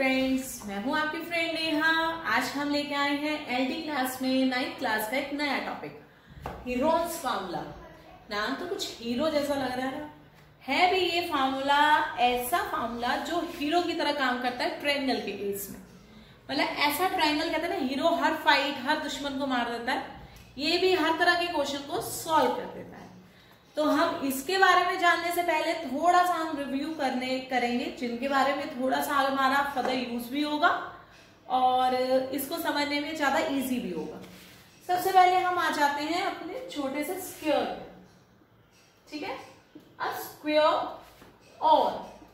Friends, मैं हूं आपकी फ्रेंड नेहा। आज हम लेके आए हैं एलडी क्लास में 9th क्लास का एक नया टॉपिक, हीरोन्स फार्मूला। नाम तो कुछ हीरो जैसा लग रहा है भी ये फार्मूला ऐसा फार्मूला जो हीरो की तरह काम करता है ट्रायंगल के केस में। मतलब ऐसा ट्रायंगल कहते हैं ना, हीरो हर फाइट हर दुश्मन को मार देता है, ये भी हर तरह के क्वेश्चन को सॉल्व कर देता है। तो हम इसके बारे में जानने से पहले थोड़ा सा हम रिव्यू करेंगे, जिनके बारे में थोड़ा सा हमारा फर्दर यूज भी होगा और इसको समझने में ज्यादा इजी भी होगा। सबसे पहले हम आ जाते हैं अपने छोटे से स्क्वायर पे, ठीक है। अ स्क्वायर और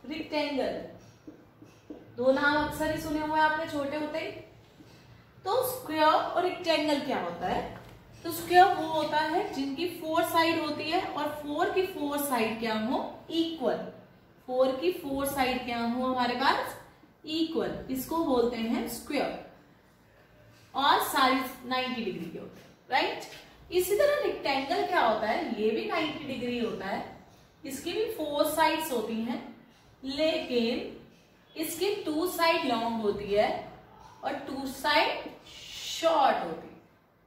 रेक्टेंगल, दो नाम अक्सर ही सुने हुए आपने छोटे होते ही। तो स्क्वायर और रेक्टेंगल क्या होता है? तो स्क्वायर वो होता है जिनकी 4 साइड होती है और 4 की 4 साइड क्या हो? इक्वल। 4 की 4 साइड क्या हो हमारे पास? इक्वल। इसको बोलते हैं स्क्वायर और साइड 90 डिग्री के होते हैं, राइट। इसी तरह रेक्टेंगल क्या होता है? ये भी 90 डिग्री होता है, इसकी भी 4 साइड्स होती हैं, लेकिन इसकी 2 साइड लॉन्ग होती है और 2 साइड शॉर्ट होती है।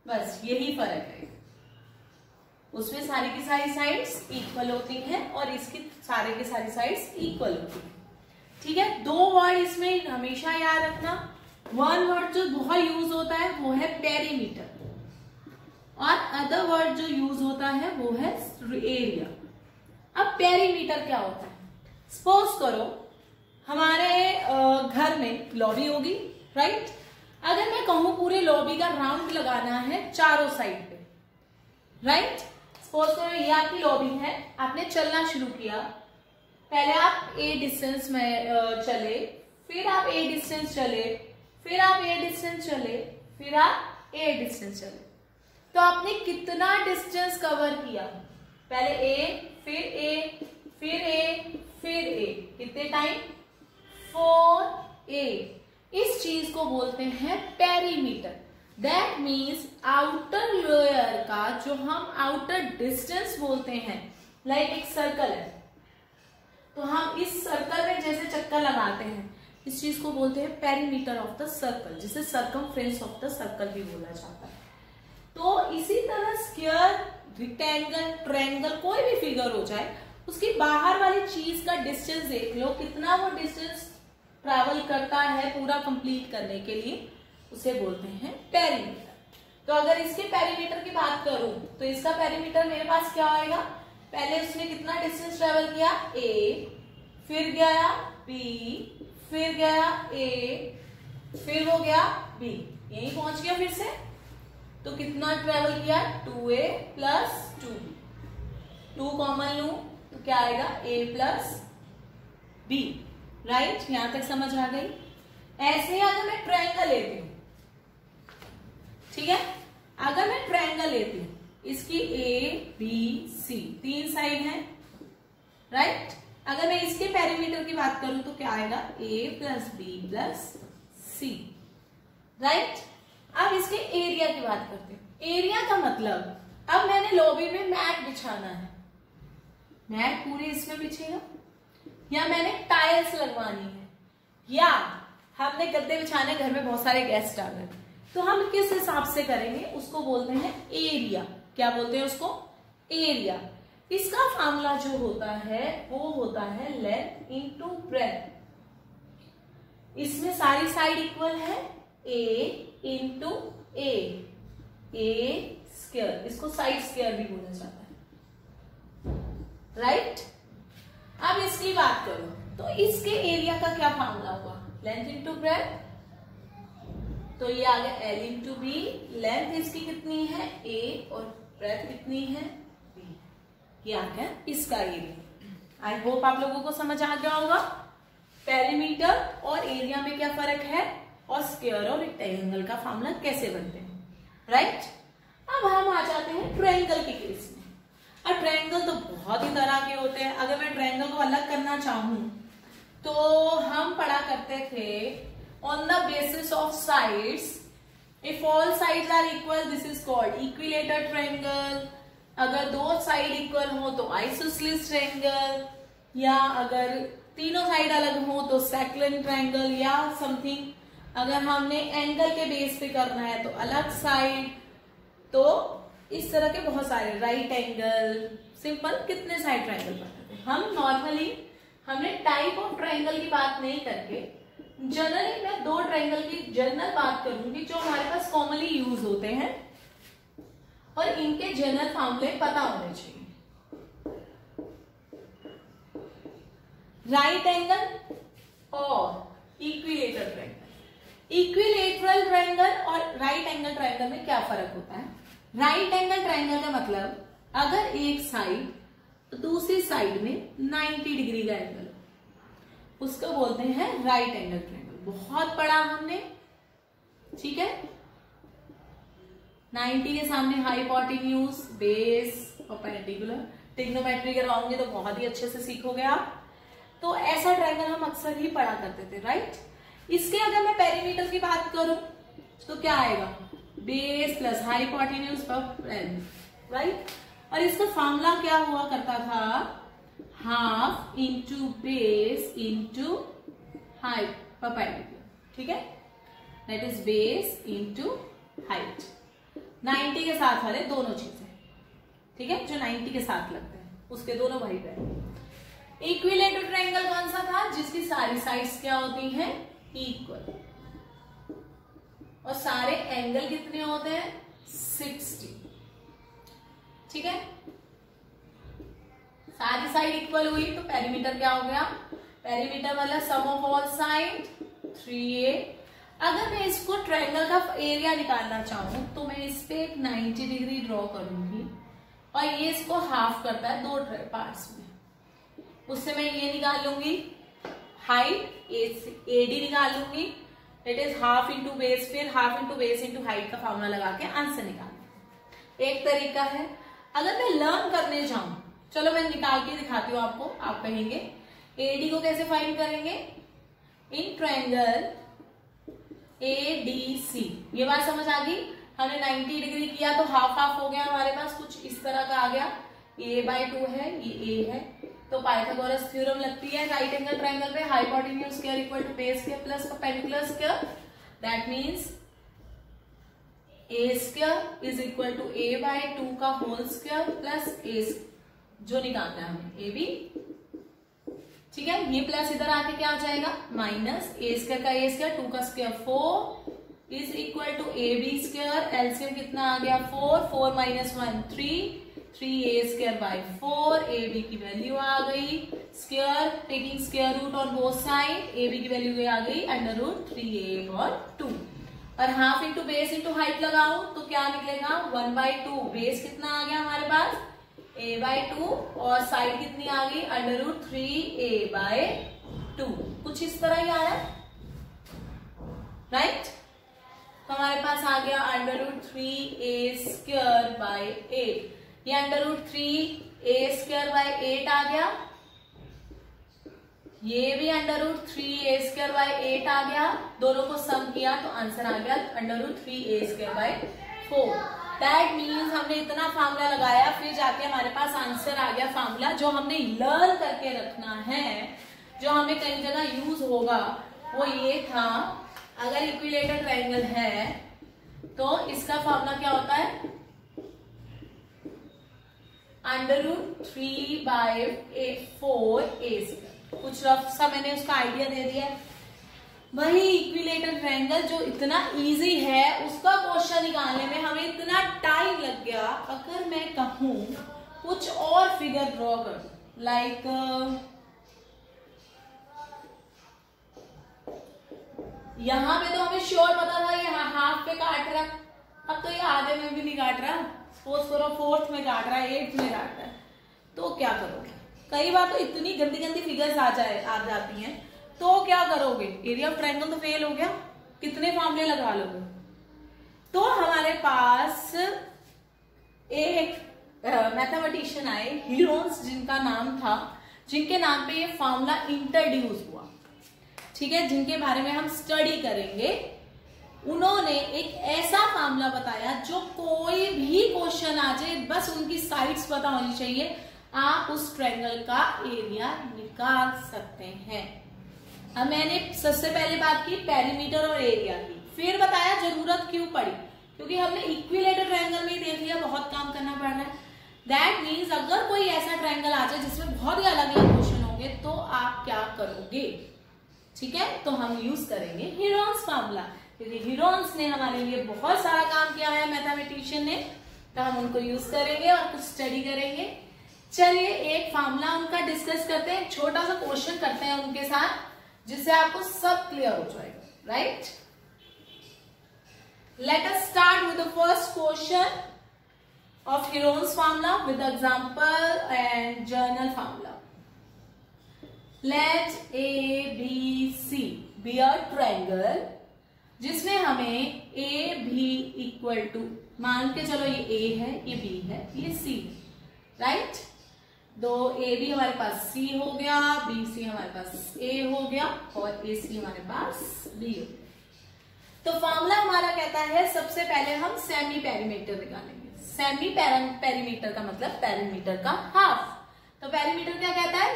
बस यही फर्क है। उसमें सारी की सारी साइड्स इक्वल होती हैं और इसकी सारे की सारी साइड्स इक्वल होती हैं, ठीक है। 2 वर्ड इसमें हमेशा याद रखना। 1 वर्ड जो बहुत यूज होता है वो है पेरीमीटर और अदर वर्ड जो यूज होता है वो है एरिया। अब पेरीमीटर क्या होता है? सपोज करो हमारे घर में लॉबी होगी, राइट। अगर मैं कहूं पूरे लॉबी का राउंड लगाना है चारों साइड पे, राइट। सपोज करो ये आपकी लॉबी है, आपने चलना शुरू किया। पहले आप ए डिस्टेंस में चले, फिर आप ए डिस्टेंस चले, फिर आप ए डिस्टेंस चले, फिर आप ए डिस्टेंस चले। तो आपने कितना डिस्टेंस कवर किया? पहले ए, फिर ए, फिर ए, फिर ए, कितने टाइम? 4A। इस चीज को बोलते हैं perimeter. That means outer layer का जो हम आउटर डिस्टेंस बोलते हैं, लाइक एक सर्कल है तो हम इस सर्कल में जैसे चक्कर लगाते हैं, इस चीज को बोलते हैं पेरीमीटर ऑफ द सर्कल, जिसे सर्कमफ्रेंस ऑफ द सर्कल भी बोला जाता है। तो इसी तरह स्क्वायर, रेक्टेंगल, ट्रायंगल, कोई भी फिगर हो जाए, उसकी बाहर वाली चीज का डिस्टेंस देख लो, कितना वो डिस्टेंस ट्रैवल करता है पूरा कंप्लीट करने के लिए, उसे बोलते हैं पेरीमीटर। तो अगर इसके पेरीमीटर की बात करूं तो इसका पेरीमीटर मेरे पास क्या आएगा? पहले उसने कितना डिस्टेंस ट्रैवल किया? ए, फिर गया बी, फिर गया ए, फिर वो गया बी, यही पहुंच गया फिर से। तो कितना ट्रैवल किया? 2A plus 2B। 2 कॉमन लू तो क्या आएगा? A plus B, right. यहां तक समझ आ गई। ऐसे ही अगर मैं ट्रायंगल लेती हूं, ठीक है, अगर मैं ट्रायंगल लेती हूं, इसकी A B C 3 साइड है, राइट। अगर मैं इसके पेरीमीटर की बात करूं तो क्या आएगा? A plus B plus C, right. अब इसके एरिया की बात करते हैं। एरिया का मतलब, अब मैंने लॉबी में मैट बिछाना है, मैट पूरे इसमें बिछेगा, या मैंने टाइल्स लगवानी है, या हमने गद्दे बिछाने, घर में बहुत सारे गेस्ट आ गए, तो हम किस हिसाब से करेंगे उसको बोलते हैं एरिया। क्या बोलते हैं उसको? एरिया। इसका फार्मूला जो होता है वो होता है लेंथ इनटू ब्रेथ। इसमें सारी साइड इक्वल है, ए इंटू ए स्क्वायर, इसको साइड स्क्वायर भी बोला जाता है, राइट। अब इसकी बात करो तो इसके एरिया का क्या फार्मूला होगा? Length into breadth. तो ये आ गया L इंटू बी। लेंथ इसकी कितनी है? A और ब्रेथ कितनी है? B। ये आ गया इसका एरिया। आई होप आप लोगों को समझ आ गया होगा पेरीमीटर और एरिया में क्या फर्क है और स्क्वायर और रेक्टेंगल का फार्मूला कैसे बनते हैं, राइट। अब हम आ जाते हैं ट्रायंगल के केस में। अब ट्रायंगल तो बहुत ही तरह के होते हैं। अगर मैं ट्रायंगल को अलग करना चाहूं तो हम पढ़ा करते थे on the basis of sides, if all sides are equal this is called equilateral triangle. अगर 2 साइड इक्वल हो तो आइसोसेलेस ट्रायंगल, या अगर तीनों साइड अलग हो तो सेकंड ट्रायंगल या समथिंग, अगर हमने एंगल के बेस पे करना है तो अलग साइड, तो इस तरह के बहुत सारे राइट एंगल, सिंपल कितने साइड ट्रायंगल बनाते हैं हम। नॉर्मली हमने टाइप ऑफ ट्रायंगल की बात नहीं करके जनरली मैं दो ट्रायंगल की जनरल बात करूंगी जो हमारे पास कॉमनली यूज होते हैं और इनके जनरल फॉर्मूले पता होने चाहिए। राइट एंगल और इक्विलेटरल ट्रायंगल। इक्विलेटरल ट्रायंगल और राइट एंगल ट्रायंगल में क्या फर्क होता है? राइट एंगल ट्रायंगल का मतलब अगर एक साइड दूसरी साइड में 90 डिग्री का एंगल, उसको बोलते हैं राइट एंगल ट्रायंगल। बहुत पढ़ा हमने, ठीक है। 90 के सामने हाइपोटेन्यूज, बेस और परपेंडिकुलर। ट्रिग्नोमेट्री करवाऊंगी तो बहुत ही अच्छे से सीखोगे आप। तो ऐसा ट्रायंगल हम अक्सर ही पढ़ा करते थे, राइट। इसके अगर मैं पेरीमीटर की बात करूं तो क्या आएगा? बेस प्लस हाइपोटेन्यूज पर, राइट। और इसका फॉर्मूला क्या हुआ करता था? Half into base into height perpendicular, ठीक है। That is base into height. 90 के साथ वाले दोनों चीजें, ठीक है, जो 90 के साथ लगते हैं उसके दोनों भाई बहन। इक्विलेटरल ट्रायंगल कौन सा था? जिसकी सारी साइड्स क्या होती हैं? इक्वल, और सारे एंगल कितने होते हैं? 60, ठीक है। सारी साइड इक्वल हुई तो पेरीमीटर क्या हो गया? पेरीमीटर वाला सम ऑफ ऑल साइड 3a। अगर मैं इसको ट्रायंगल का एरिया निकालना चाहूं तो मैं इस पे एक 90 डिग्री ड्रॉ करूंगी और ये इसको हाफ करता है दो पार्ट्स में। उससे मैं ये निकाल लूंगी हाइट, एडी निकाल लूंगी, it is half into base, फिर half into base into height का फॉर्मूला लगा के आंसर निकाल। एक तरीका है। अगर मैं लर्न करने जाऊं, चलो मैं निकाल के दिखाती हूँ आपको। आप कहेंगे एडी को कैसे फाइंड करेंगे? In triangle ADC। ये बात समझ आ गई? हमने 90 डिग्री किया तो हाफ हाफ हो गया, हमारे पास कुछ इस तरह का आ गया। a/2 है, ये a है, तो पाइथागोरस थ्योरम लगती है राइट एंगल ट्रायंगल पे। Hypotenuse square equal to base square plus perpendicular square, that means a square is equal to a/2 का होल स्क्वायर प्लस a, जो निकालना है हमें ab, ठीक है। ये प्लस इधर आके क्या हो जाएगा? माइनस a स्क्वायर का a स्क्वायर, 2 का square 4 is equal to ab square. LCM कितना आ गया? 4, 4 minus 1 3a square by 4। ab की वैल्यू आ गई square, taking square root on both side, ab की वैल्यू आ गई √3a और 2। और half into base into height लगाऊं तो क्या निकलेगा? 1/2। बेस कितना आ गया हमारे पास? a/2 और साइड कितनी आ गई? √3a/2। कुछ इस तरह ही आ रहा है, राइट। तो हमारे पास आ गया √3a स्क्वायर बाई 8। ये √3a स्क्वायर बाई 8 आ गया, ये भी √3a स्क्वायर बाई 8 आ गया। दोनों को सम किया तो आंसर आ गया √3a square by 4। That means हमने इतना फार्मूला लगाया, फिर जाके हमारे पास आंसर आ गया फार्मूला। जो हमने लर्न करके रखना है, जो हमें कई जगह यूज होगा, वो ये था। अगर इक्विलेटरल ट्रायंगल है तो इसका फार्मूला क्या होता है? √3/4a square. कुछ रफ सा मैंने उसका आइडिया दे दिया है। वही इक्विलेटरल ट्रायंगल जो इतना इजी है, उसका क्वेश्चन निकालने में हमें इतना टाइम लग गया। अगर मैं कहूं कुछ और फिगर ड्रॉ कर, लाइक यहां पे तो हमें श्योर पता था ये हाफ पे काट रहा, अब तो ये आधे में भी नहीं काट रहा। सपोज करो 4th में काट रहा है, 8th में काट रहा है, तो क्या करोगे? कई बार तो इतनी गंदी गंदी फिगर्स आ जाती हैं, तो क्या करोगे? एरिया ऑफ ट्रायंगल तो फेल हो गया, कितने फार्मूले लगा लोगे? तो हमारे पास एक मैथमेटिशियन आए, हीरोन्स जिनका नाम था, जिनके नाम पे ये फार्मूला इंट्रोड्यूस हुआ, ठीक है, जिनके बारे में हम स्टडी करेंगे। उन्होंने एक ऐसा फार्मूला बताया जो कोई भी क्वेश्चन आ जाए, बस उनकी साइड्स पता होनी चाहिए, आप उस ट्रायंगल का एरिया निकाल सकते हैं। अब मैंने सबसे पहले बात की पेरीमीटर और एरिया की, फिर बताया जरूरत क्यों पड़ी, क्योंकि हमने इक्विलेटरल ट्रायंगल में देख लिया बहुत काम करना पड़ रहा है। दैट मीन्स अगर कोई ऐसा ट्रायंगल आ जाए जिसमें बहुत ही अलग अलग क्वेश्चन होंगे तो आप क्या करोगे, ठीक है। तो हम यूज करेंगे हीरोन्स फार्मूला, क्योंकि हीरोन्स ने हमारे लिए बहुत सारा काम किया है मैथमेटिशियन ने, तो हम उनको यूज करेंगे और कुछ स्टडी करेंगे। चलिए एक फार्मूला उनका डिस्कस करते हैं, छोटा सा क्वेश्चन करते हैं उनके साथ, जिससे आपको सब क्लियर हो जाएगा, right. Let us start with the first question of Heron's formula with example and journal formula. Let A, B, C be a triangle जिसमें हमें A, B equal to, मान के चलो ये A है, ये B है, ये C, राइट। दो A, B हमारे पास C हो गया, B, C हमारे पास A हो गया और A, C हमारे पास B हो गया। तो फॉर्मूला हमारा कहता है सबसे पहले हम सेमी पेरीमीटर निकालेंगे। सेमी पेरीमीटर का मतलब पेरीमीटर का हाफ। तो पेरीमीटर क्या कहता है,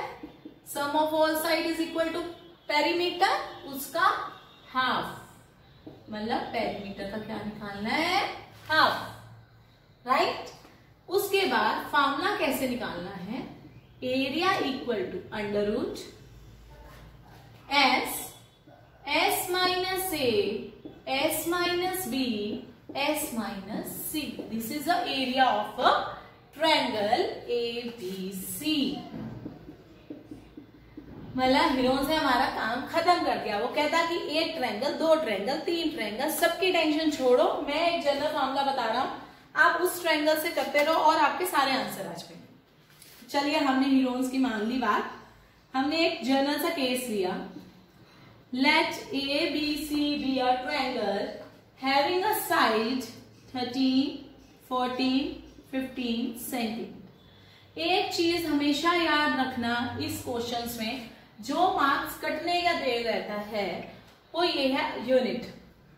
sum of all side is equal to perimeter, उसका हाफ, मतलब पेरीमीटर का क्या निकालना है, हाफ, राइट। उसके बाद फॉर्मूला कैसे निकालना है, area equal to under root S minus A S minus B, S minus C. This is the area of a triangle ABC. मतलब हीरोन से हमारा काम खत्म कर दिया। वो कहता कि एक ट्रायंगल, दो ट्रायंगल, तीन ट्रायंगल, सबकी टेंशन छोड़ो, मैं एक जनरल फॉर्मूला बता रहा हूं, आप उस ट्रायंगल से करते रहो और आपके सारे आंसर आ जाएंगे। चलिए हमने हीरोन्स की मान ली बात, हमने एक जनरल सा केस लिया। Let A, B, C be a triangle having a side 13, 14, 15 centimetre. एक चीज हमेशा याद रखना इस क्वेश्चंस में, जो मार्क्स कटने का दे रहता है वो ये है यूनिट।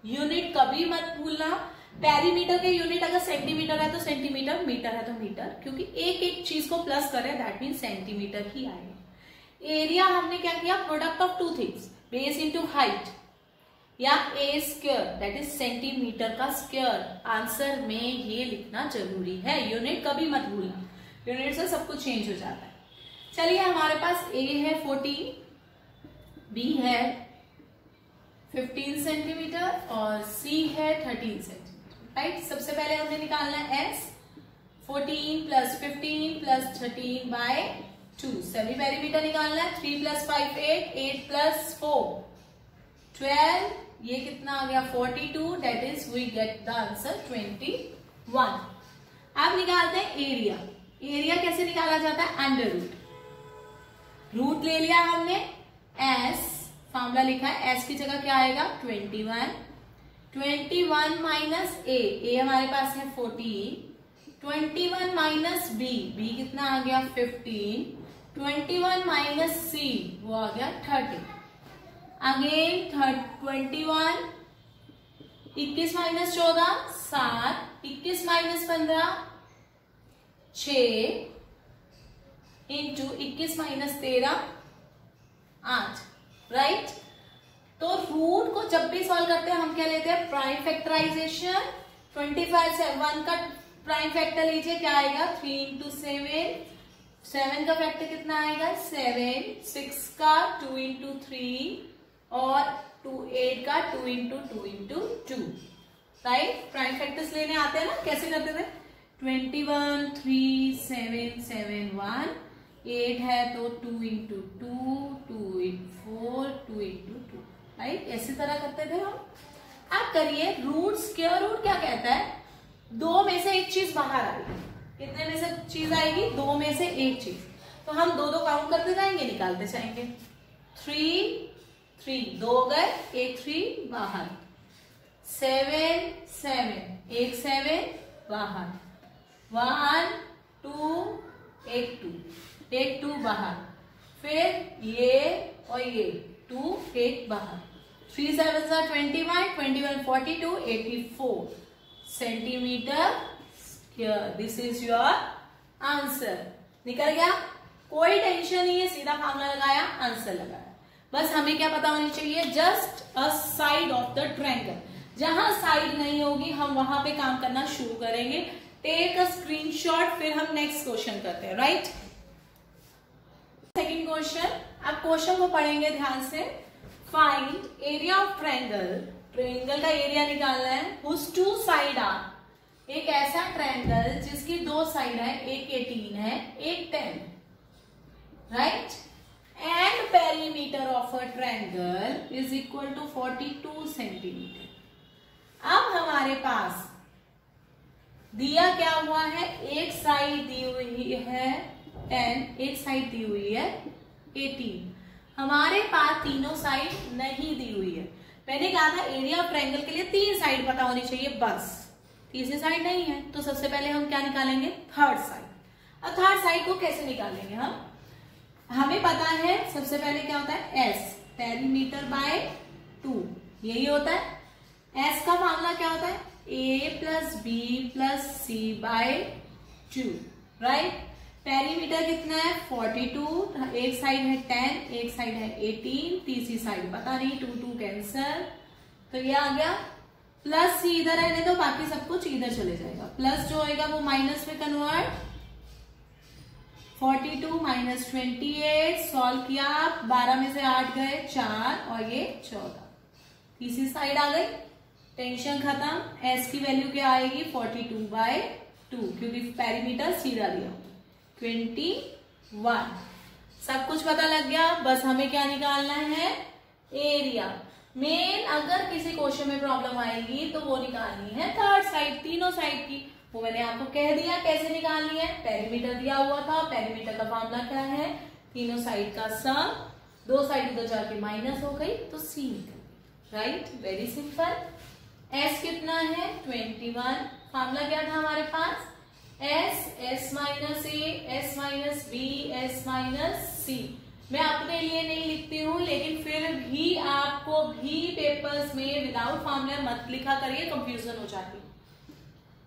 यूनिट कभी मत भूलना। पेरीमीटर के यूनिट अगर सेंटीमीटर है तो सेंटीमीटर, मीटर है तो मीटर, क्योंकि एक एक चीज को प्लस करें दैट मीन सेंटीमीटर ही आएगा। एरिया हमने क्या किया, product of two things, base into height या ए स्क्वायर दैट इज सेंटीमीटर का स्क्वायर। आंसर में ये लिखना जरूरी है, यूनिट कभी मत भूलना, यूनिट से सब कुछ चेंज हो जाता है। चलिए हमारे पास ए है 14, बी है 15 सेंटीमीटर और सी है 13 सेंटीमीटर, राइट। सबसे पहले हमने निकालना है S, 14 plus 15 plus 13 by 2, semi perimeter निकालना है। 3 प्लस 5 8, 8 प्लस 4 12, ये कितना आ गया 42, that is we get the answer 21। अब निकालते हैं एरिया। एरिया कैसे निकाला जाता है, अंडर रूट। रूट ले लिया हमने, एस फॉर्मूला लिखा है, एस की जगह क्या आएगा 21, 21 माइनस ए हमारे पास है 14, 21 माइनस बी, बी कितना आ गया 15, 21 माइनस सी वो आ गया 30, again 21, 21 minus 14 7, 21 minus 15 6 into 21 minus 13 8, right. तो रूट को जब भी सॉल्व करते हैं हम क्या लेते हैं, प्राइम फैक्टराइजेशन। 25 से 1 का प्राइम फैक्टर लीजिए, क्या आएगा 3 इंटू 7, 7 का फैक्टर कितना आएगा 7, 6 का 2 इंटू 3 और 8 का 2 into 2 into 2, right. Prime factors लेने आते हैं ना, कैसे करते थे 21 3 7 7 1, 8 है तो 2 इंटू 2 2 इंटू 4 2 इंटू 2, राइट। ऐसी तरह करते थे हम। अब करिए रूट, स्क्वायर रूट क्या कहता है, दो में से एक चीज बाहर आएगी। कितने में से चीज आएगी, दो में से एक चीज। तो हम दो दो काउंट करते जाएंगे, निकालते जाएंगे। 3 3 दो गए, एक 3 बाहर, 7 7 एक 7 बाहर, 1 2 एक 2 एक 2 बाहर, फिर ये और ये 2 एक बाहर, 3 7 21 21 42 84 centimetre square. This is your answer. निकल गया, कोई टेंशन नहीं है, सीधा फार्मूला लगाया, आंसर लगाया। बस हमें क्या पता होनी चाहिए, just a side of the triangle. जहां साइड नहीं होगी हम वहां पे काम करना शुरू करेंगे। टेक अ स्क्रीनशॉट, फिर हम नेक्स्ट क्वेश्चन करते हैं, राइट। सेकंड क्वेश्चन, अब क्वेश्चन को पढ़ेंगे ध्यान से। Find area of triangle, triangle का एरिया निकालना है। हुज टू साइड आर, एक ऐसा ट्रायंगल जिसकी दो साइड है, एक 18 है, एक 10, right. And perimeter of a triangle is equal to 42 centimetre. अब हमारे पास दिया क्या हुआ है, एक साइड दी हुई है 10, एक साइड दी हुई है 18। हमारे पास तीनों साइड नहीं दी हुई है। मैंने कहा था एरिया ऑफ ट्रायंगल के लिए 3 साइड पता होनी चाहिए, बस तीसरी साइड नहीं है, तो सबसे पहले हम क्या निकालेंगे, थर्ड साइड। अब थर्ड साइड को कैसे निकालेंगे हम, हमें पता है सबसे पहले क्या होता है, एस पेरीमीटर बाय 2, यही होता है। एस का फार्मूला क्या होता है, ए प्लस बी प्लस सी बाय 2, राइट। पेरीमीटर कितना है 42, एक साइड है 10, एक साइड है 18, तीसरी साइड पता नहीं, 2 2 कैंसल, तो ये आ गया। प्लस सी इधर रहने दो, बाकी सब कुछ इधर चले जाएगा। प्लस जो होगा वो माइनस में कन्वर्ट, 42 माइनस 28, सॉल्व किया, 12 में से 8 गए 4 और ये 14, तीसरी साइड आ गई, टेंशन खत्म। एस की वैल्यू क्या आएगी 42/2, क्योंकि पेरीमीटर सीधा दिया 21। सब कुछ पता लग गया, बस हमें क्या निकालना है, एरिया। मेन अगर किसी क्वेश्चन में प्रॉब्लम आएगी तो वो निकालनी है थर्ड साइड, तीनों साइड की। वो मैंने आपको कह दिया कैसे निकालनी है, पेरीमीटर दिया हुआ था, पेरीमीटर का फार्मूला क्या है, तीनों साइड का सम, दो साइड उधर जाके माइनस हो गई तो सी निकल, राइट, वेरी सिंपल। एस कितना है 21, फार्मूला क्या था हमारे पास, S minus A, S minus B, S minus C. मैं अपने लिए नहीं लिखती हूँ, लेकिन फिर भी आपको भी पेपर्स में विदाउट फार्मूला मत लिखा करिए, कंफ्यूजन हो जाती है।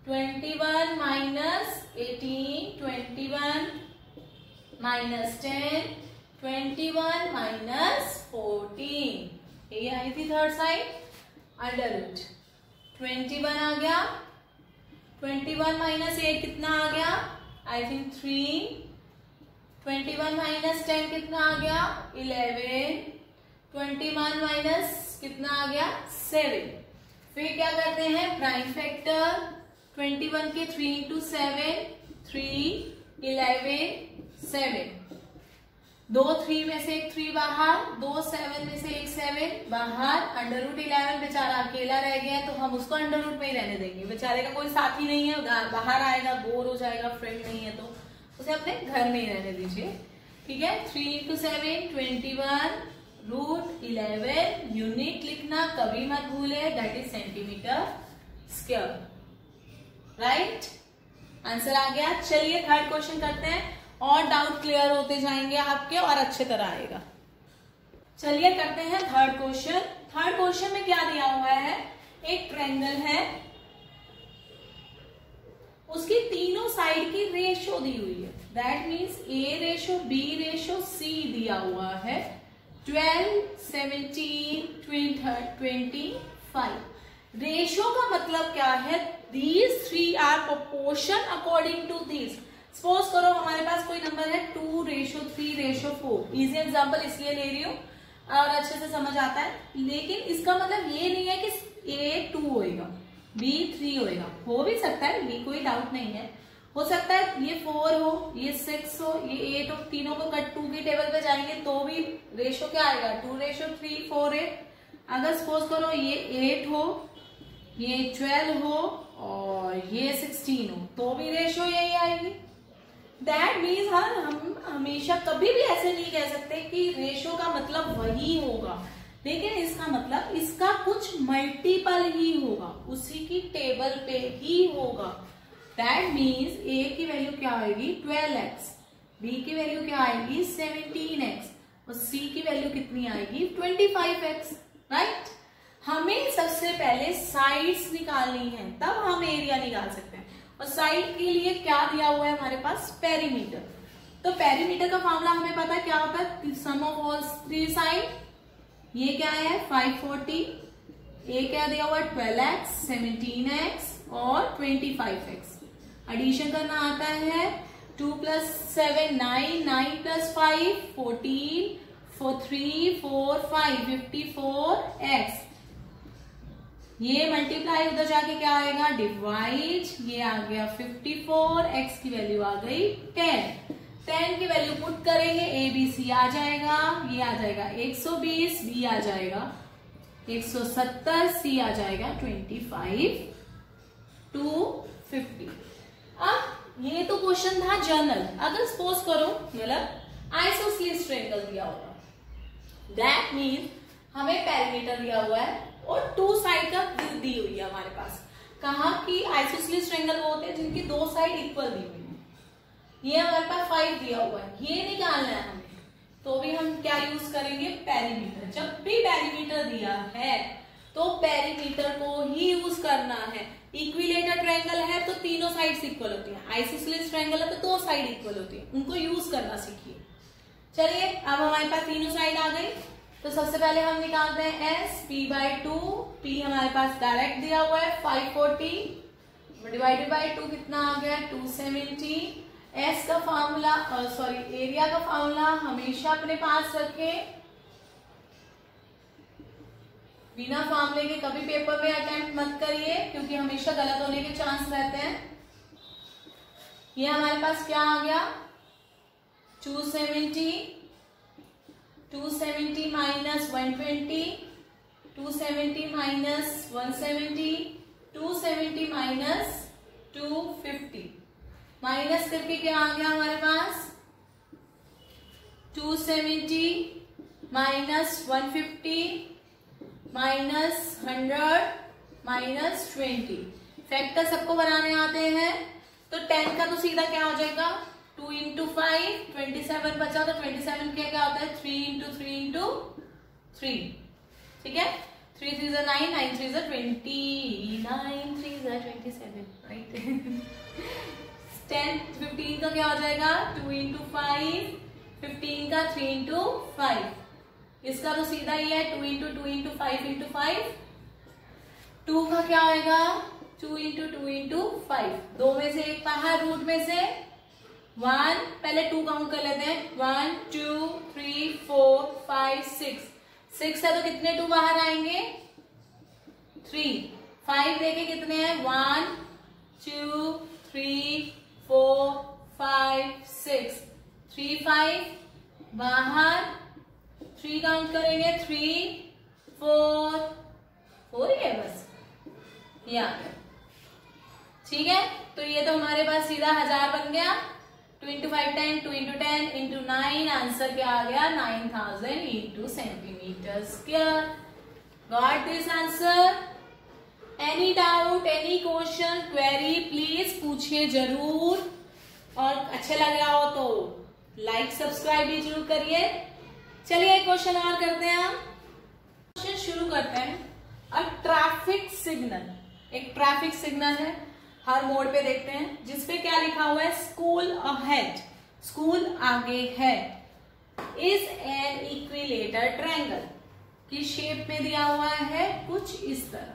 21 माइनस 18, 21 माइनस 10, 21 माइनस 14, ये आई थी थर्ड साइड, अंडर रूट 21 आ गया, 21 माइनस 8 कितना आ गया, आई थिंक 3, 21 माइनस 10 कितना आ गया 11, 21 माइनस कितना आ गया 7। फिर क्या करते हैं प्राइम फैक्टर, 21 के 3 इंटू 7, 3, 11, 7, 2 3 में से एक 3 बाहर, 2 7 में से एक 7 बाहर, अंडर रूट 11 बेचारा अकेला रह गया है तो हम उसको अंडर रूट में ही रहने देंगे, बेचारे का कोई साथी नहीं है, बाहर आएगा बोर हो जाएगा, फ्रेंड नहीं है तो उसे अपने घर में ही रहने दीजिए, ठीक है। 3 इंटू 7 21, रूट 11, यूनिट लिखना कभी मत भूले, that is centimetre square, right. Answer आ गया। चलिए थर्ड क्वेश्चन करते हैं, और डाउट क्लियर होते जाएंगे आपके और अच्छे तरह आएगा। चलिए करते हैं थर्ड क्वेश्चन। थर्ड क्वेश्चन में क्या दिया हुआ है, एक ट्रायंगल है, उसकी तीनों साइड की रेशो दी हुई है, that means A ratio B ratio C दिया हुआ है, 12 17 25। रेशो का मतलब क्या है, these three are proportion according to this। Suppose करो हमारे पास कोई नंबर है 2:3:4, इजी एग्जांपल इसलिए ले रही हूँ और अच्छे से समझ आता है, लेकिन इसका मतलब ये नहीं है कि A 2 होएगा B 3 होएगा, हो भी सकता है, ये कोई डाउट नहीं है, हो सकता है ये 4 हो, ये 6 हो, ये 8 हो, तीनों को कट 2 की टेबल पे जाएंगे तो भी रेशो क्या आएगा 2:3 4 8। अगर सपोज करो ये 8 हो, ये 12 हो और ये 16 हो तो भी रेशो यही आएगी। दैट मीन्स हम हमेशा कभी भी ऐसे नहीं कह सकते कि रेशो का मतलब वही होगा, लेकिन इसका मतलब इसका कुछ मल्टीपल ही होगा, उसी की टेबल पे ही होगा। दैट मीन्स ए की वैल्यू क्या आएगी 12x, बी की वैल्यू क्या आएगी 17x और सी की वैल्यू कितनी आएगी 25x, राइट। हमें सबसे पहले साइड्स निकालनी है, तब हम एरिया निकाल सकते हैं। और साइड के लिए क्या दिया हुआ है हमारे पास पेरीमीटर, तो पेरीमीटर का फॉर्मूला हमें पता क्या होता है, sum of all three side. ये क्या है 540, ये क्या दिया हुआ 12x, 17x और 25x। एडिशन करना आता है 2 + 7 9, 9 + 5 14, 3 4 5 54x। ये मल्टीप्लाई उधर जाके क्या आएगा डिवाइड, ये आ गया 54, x की वैल्यू आ गई 10। 10 की वैल्यू पुट करेंगे, ABC आ जाएगा, ये आ जाएगा 120, B आ जाएगा 170, C आ जाएगा 25 250। अब ये तो क्वेश्चन था जनरल। अगर सपोज करो मतलब आइसोसेलेस ट्रायंगल दिया होगा, दैट मीन हमें पेरीमीटर दिया हुआ है और 2 साइड का दी हुई है हमारे पास। कहा कि आइसोसेलेस ट्रायंगल वो होते हैं जिनकी 2 साइड इक्वल दी हुई है। ये हमारे पास 5 दिया हुआ है, ये निकालना है हमें, तो भी हम क्या यूज करेंगे पेरीमीटर। जब भी पेरीमीटर दिया है तो पेरीमीटर को ही यूज करना है। इक्विलेटर ट्रायंगल है तो तीनों साइड्स इक्वल होती हैं, आइसोसेलेस ट्रायंगल है तो 2 साइड इक्वल होती है, उनको यूज करना सीखिए। चलिए अब हमारे पास तीनों साइड आ गई, तो सबसे पहले हम निकालते हैं S P/2। P हमारे पास डायरेक्ट दिया हुआ है 540 डिवाइडेड बाय 2 कितना आ गया 270। S का फॉर्मूला एरिया का फॉर्मूला हमेशा अपने पास रखें, बिना फॉर्मूले के कभी पेपर में अटेम्प्ट मत करिए क्योंकि हमेशा गलत होने के चांस रहते हैं। ये हमारे पास क्या आ गया 270 माइनस 120, 270 माइनस 170, 270 माइनस 250, माइनस करके क्या आ गया हमारे पास 270 माइनस 150 माइनस 100 माइनस 20। फैक्टर सबको बनाने आते हैं, तो 10 का तो सीधा क्या हो जाएगा 2 × 5, 27 बचा, तो 27 क्या होता है 3 × 3 × 3, ठीक है। 3 3 9, 9 3 20, 9 3 27, राइट। 10 15 का क्या हो जाएगा 2 × 5, 15 का 3 × 5, इसका तो सीधा ही है 2 × 2 × 5 × 5। 2 का क्या आएगा 2 × 2 × 5, 2 में से एक बाहर, रूट में से 1, पहले 2 काउंट कर लेते हैं 1 2 3 4 5 6 है तो कितने 2 बाहर आएंगे 3। 5 देखे कितने हैं 1 2 3 4 5 6, 3 5 बाहर, 3 काउंट करेंगे 3 4 ही है बस, ये आ गया, ठीक है। तो ये तो हमारे पास सीधा 1000 बन गया। 2 × 5 10, 2 × 10 × 9, आंसर क्या आ गया 9000 × centimetre square. Got this answer? Any doubt, any question, query, please पूछिए जरूर, और अच्छा लग रहा हो तो लाइक सब्सक्राइब भी जरूर करिए। चलिए एक क्वेश्चन और करते हैं हम। क्वेश्चन शुरू करते हैं। अ ट्रैफिक सिग्नल, एक ट्रैफिक सिग्नल है, हर मोड़ पे देखते हैं, जिसपे क्या लिखा हुआ है स्कूल अहेड, स्कूल आगे है, इज एन इक्विलेटर ट्रायंगल की शेप में दिया हुआ है कुछ इस तरह,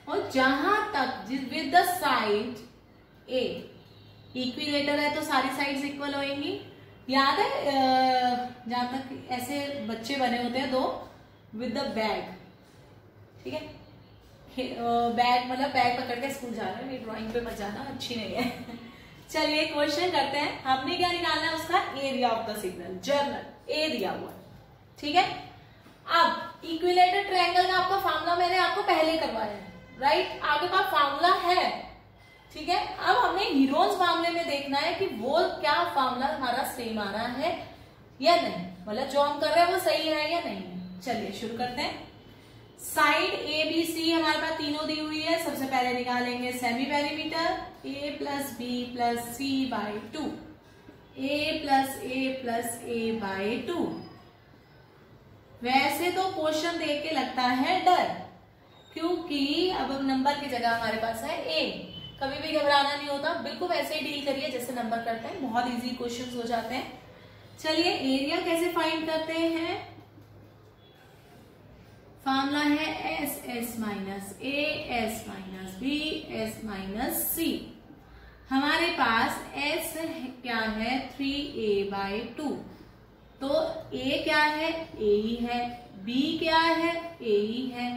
और जहां तक with the side A, equilateral है तो सारी साइड्स इक्वल होंगी। याद है जहां तक ऐसे बच्चे बने होते हैं 2 विद द बैग, ठीक है, बैग मतलब बैग पकड़ के स्कूल जा रहे हैं, ड्राइंग पे मत जाना, अच्छी नहीं है। चलिए क्वेश्चन करते हैं। हमने क्या निकालना है उसका एरिया ऑफ द सिग्नल, जर्नल ए दिया हुआ है, ठीक है। अब इक्विलेटर ट्रायंगल का आपका फॉर्मूला मैंने आपको पहले करवाया है, राइट, आगे का फॉर्मूला है, ठीक है। अब हमने हीरोन्स मामले में देखना है कि वो क्या फॉर्मूला हमारा सेम आ रहा है या नहीं, मतलब जो हम कर रहे हैं वो सही है या नहीं है। चलिए शुरू करते हैं। साइड ए बी सी हमारे पास तीनों दी हुई है। सबसे पहले निकालेंगे semi perimeter, a plus B plus C by 2, a plus A by 2। वैसे तो क्वेश्चन देख के लगता है डर, क्योंकि अब नंबर की जगह हमारे पास है a, कभी भी घबराना नहीं होता, बिल्कुल ऐसे ही डील करिए जैसे नंबर करते हैं, बहुत इजी क्वेश्चंस हो जाते हैं। चलिए एरिया कैसे फाइंड करते हैं, फॉर्मूला है S S minus A S minus B S minus C. हमारे पास एस क्या है 3a/2, तो ए क्या है ए ही है, बी क्या है ए ही है,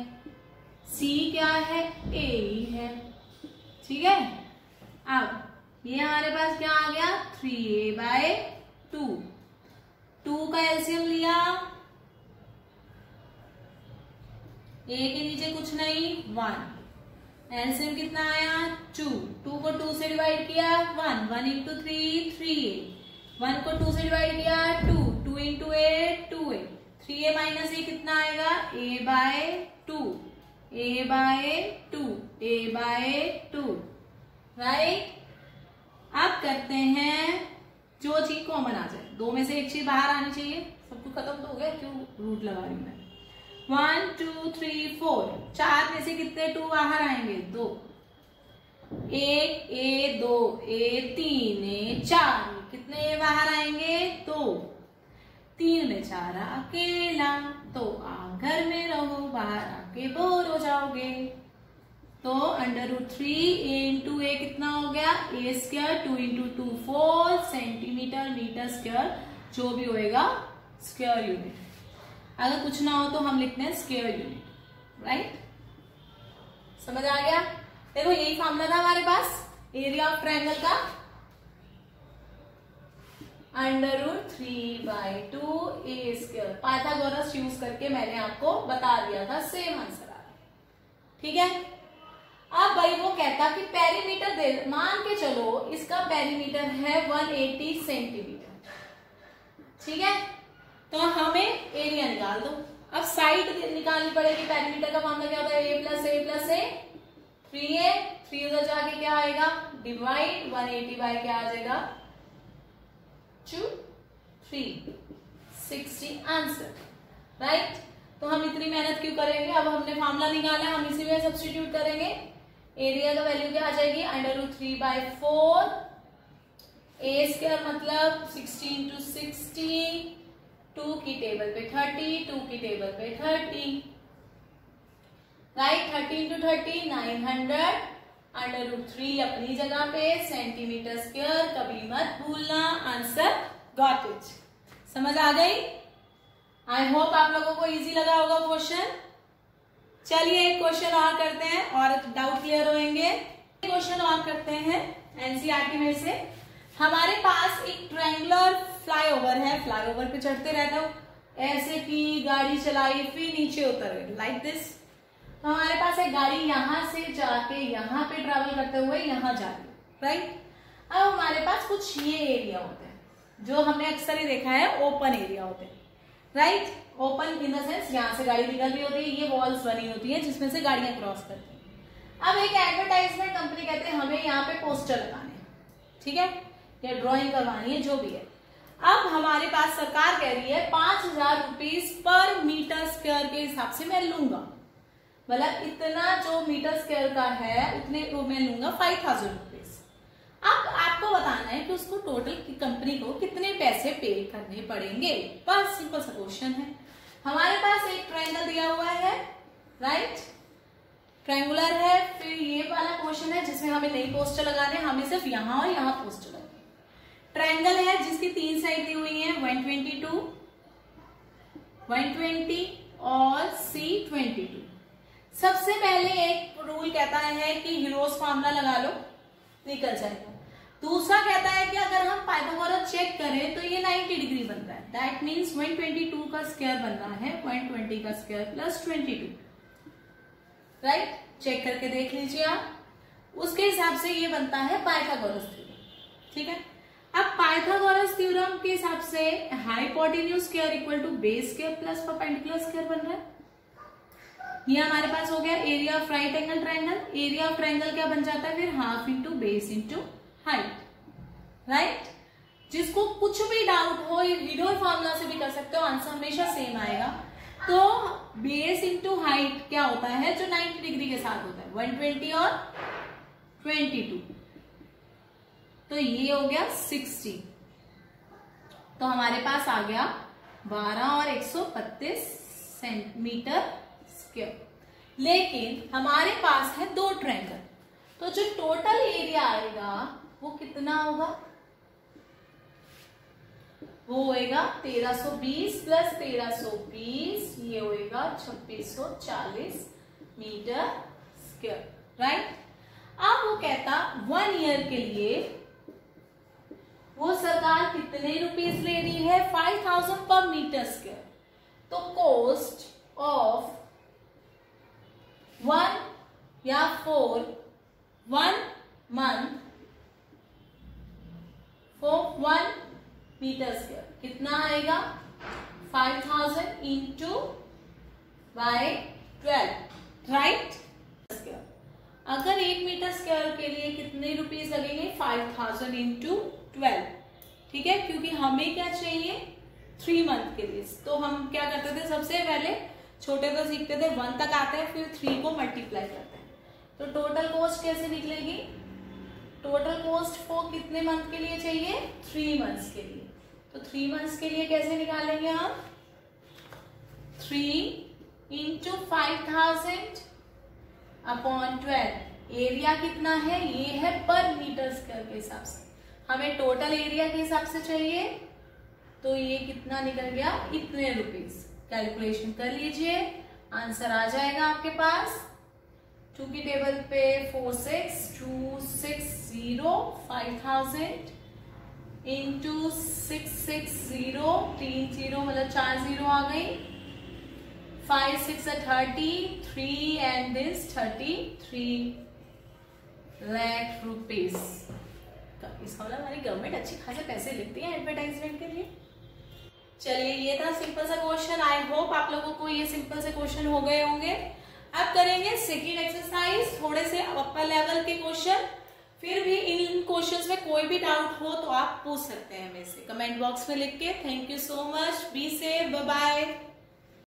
सी क्या है ए ही है, ठीक है। अब ये हमारे पास क्या आ गया 3a/2, 2 का एलसीएम लिया, ए के नीचे कुछ नहीं 1, एलसीएम कितना आया 2, 2 को 2 से डिवाइड किया 1, 1 इंटू 3 3a, 1 को 2 से डिवाइड किया 2, 2 इंटू ए 2a, 3a माइनस ए कितना आएगा a/2, a/2, a/2, राइट। अब करते हैं जो चीज कॉमन आ जाए, दो में से एक चीज बाहर आनी चाहिए, सब कुछ खत्म तो हो गया, क्यों रूट लगा रही हूं मैं। 1 2 3 4, 4 में से कितने 2 बाहर आएंगे 2, 1 a 2 a 3 a 4, कितने बाहर आएंगे 2, 3 में 4 अकेला, तो आप घर में रहो, बाहर आके बोर हो जाओगे। तो √3 a इंटू ए कितना हो गया a², 2 into 2 4 centimetre, metre square, जो भी होएगा स्क्वायर यूनिट। अगर कुछ ना हो तो हम लिखते हैं स्क्वायर यूनिट, राइट। समझ आ गया। देखो यही फॉर्मूला था हमारे पास एरिया ऑफ ट्रायंगल का, √3/2 a²। पाइथागोरस यूज करके मैंने आपको बता दिया था, सेम आंसर आ रहा, ठीक है। अब भाई वो कहता कि पेरीमीटर दे, मान के चलो इसका पेरीमीटर है 180 सेंटीमीटर, ठीक है। तो हमें एरिया निकाल दो। अब साइड निकालनी पड़ेगी, पेरीमीटर का फॉर्मूला क्या होता है a + a 3a, 3 उधर जाके क्या आएगा डिवाइड 180 बाय क्या आ जाएगा 2 3 60 आंसर, राइट। तो हम इतनी मेहनत क्यों करेंगे, अब हमने फॉर्मूला निकाला, हम इसी में सब्स्टिट्यूट करेंगे। एरिया का वैल्यू क्या आ जाएगी √3/4, a² मतलब 60 इंटू 60, 2 की टेबल पे 30, 2 की टेबल पे 30, राइट। 30 इंटू 30 900, √3 अपनी जगह पे, सेंटीमीटर स्क्वायर कभी मत भूलना, आंसर गॉट इट। समझ आ गई। आई होप आप लोगों को इजी लगा होगा क्वेश्चन। चलिए एक क्वेश्चन और करते हैं और डाउट क्लियर होंगे। क्वेश्चन और करते हैं एनसीईआरटी में से। हमारे पास एक ट्रायंगुलर फ्लाईओवर है, फ्लाईओवर पे चढ़ते रहता हूँ, ऐसे की गाड़ी चलाई फिर नीचे उतर गए लाइक दिस। तो हमारे पास एक गाड़ी यहां से जाके यहाँ पे ट्रेवल करते हुए यहाँ जा रही, राइट। अब हमारे पास कुछ ये एरिया होते हैं जो हमने अक्सर ही देखा है, ओपन एरिया होते हैं, right. Open in the sense यहाँ से गाड़ी निकल रही होती है, ये वॉल्स बनी होती है जिसमें से गाड़ियां क्रॉस करती हैं। अब एक एडवर्टाइजमेंट कंपनी कहते हैं हमें यहाँ पे पोस्टर लगाने हैं, ठीक है, या ड्राइंग करवानी है, जो भी है। अब हमारे पास सरकार कह रही है 5000 रुपीज पर मीटर स्क्वायर के हिसाब से मैं लूंगा, मतलब इतना जो मीटर स्क्वायर का है उतने को मैं लूंगा 5000 रुपीज। अब आपको बताना है कि उसको टोटल कंपनी को कितने पैसे पे करने पड़ेंगे, बस सिंपल सा क्वेश्चन है। हमारे पास एक ट्रायंगल दिया हुआ है, राइट, ट्रायंगुलर है, फिर ये वाला क्वेश्चन है जिसमें हमें नहीं पोस्टर लगाने, हमें सिर्फ यहाँ और यहाँ पोस्टर लगाने। ट्रायंगल है जिसकी 3 साइड दी हुई है 122, 120 और C22। सबसे पहले एक रूल कहता है कि हीरोज फॉर्मूला लगा लो, निकल जाएगा। दूसरा कहता है कि अगर हम पाइथागोरस चेक करें तो ये 90 डिग्री बन रहा है, दैट मीन्स 122 का स्क्वायर बन रहा है 120 का स्क्वायर प्लस 22, राइट। चेक करके देख लीजिए आप, उसके हिसाब से ये बनता है पाइथागोरस थ्योरम, ठीक है। अब पाइथागोरस थ्योरम के हिसाब से hypotenuse square equal to base square plus perpendicular square बन रहा है। ये हमारे पास हो गया area of right angle triangle. Area of triangle क्या बन जाता है फिर half into base into height, right. जिसको कुछ भी डाउट हो ये वीडियो फॉर्मूला से भी कर सकते हो, आंसर हमेशा सेम आएगा। तो बेस इंटू हाइट क्या होता है जो 90 डिग्री के साथ होता है 120 और 22, तो ये हो गया 60। तो हमारे पास आ गया 12 और 132 सेंटीमीटर स्क्वायर। लेकिन हमारे पास है 2 ट्रायंगल, तो जो टोटल एरिया आएगा वो कितना होगा? वो होएगा 1320 प्लस 1320, ये होएगा 2640 मीटर स्क्वायर, राइट। अब वो कहता 1 ईयर के लिए वो सरकार कितने रुपीस ले रही है? 5000 पर मीटर स्क्वायर। तो कॉस्ट ऑफ 1 या 1 मंथ फॉर 1 मीटर स्क्वायर कितना आएगा? 5000 इंटू बाय 12, राइट। अगर 1 मीटर स्क्वायर के लिए कितने रुपीस लगेंगे? 5000 इंटू 12, ठीक है, क्योंकि हमें क्या चाहिए? 3 मंथ के लिए। तो हम क्या करते थे? सबसे पहले छोटे को सीखते थे, 1 तक आते हैं, फिर 3 को मल्टीप्लाई करते हैं। तो टोटल कॉस्ट कैसे निकलेगी? टोटल कॉस्ट फॉर कितने मंथ के लिए चाहिए? 3 मंथ्स के लिए। तो 3 मंथ्स के लिए कैसे निकालेंगे हम? 3 इंटू 5000 अपॉन 12। एरिया कितना है? ये है पर मीटर स्क्वायर के हिसाब से, हमें टोटल एरिया के हिसाब से चाहिए। तो ये कितना निकल गया? इतने रुपीस। कैलकुलेशन कर लीजिए, आंसर आ जाएगा आपके पास। 2 की टेबल पे 46260 5000 इंटू 660, 3 0 मतलब 4 0 आ गई, 5 6 30, 3 and this 33 लाख रुपीस। इसका मतलब हमारी गवर्नमेंट अच्छी खासे पैसे लेती है एडवर्टाइजमेंट के लिए। चलिए, ये था सिंपल सा क्वेश्चन। आई होप आप लोगों को ये सिंपल से क्वेश्चन हो गए होंगे। अब करेंगे सेकंड एक्सरसाइज, थोड़े से अपर लेवल के क्वेश्चन। फिर भी इन क्वेश्चंस में कोई भी डाउट हो तो आप पूछ सकते हैं हमें से कमेंट बॉक्स में लिख के। Thank you so much, be safe, bye bye.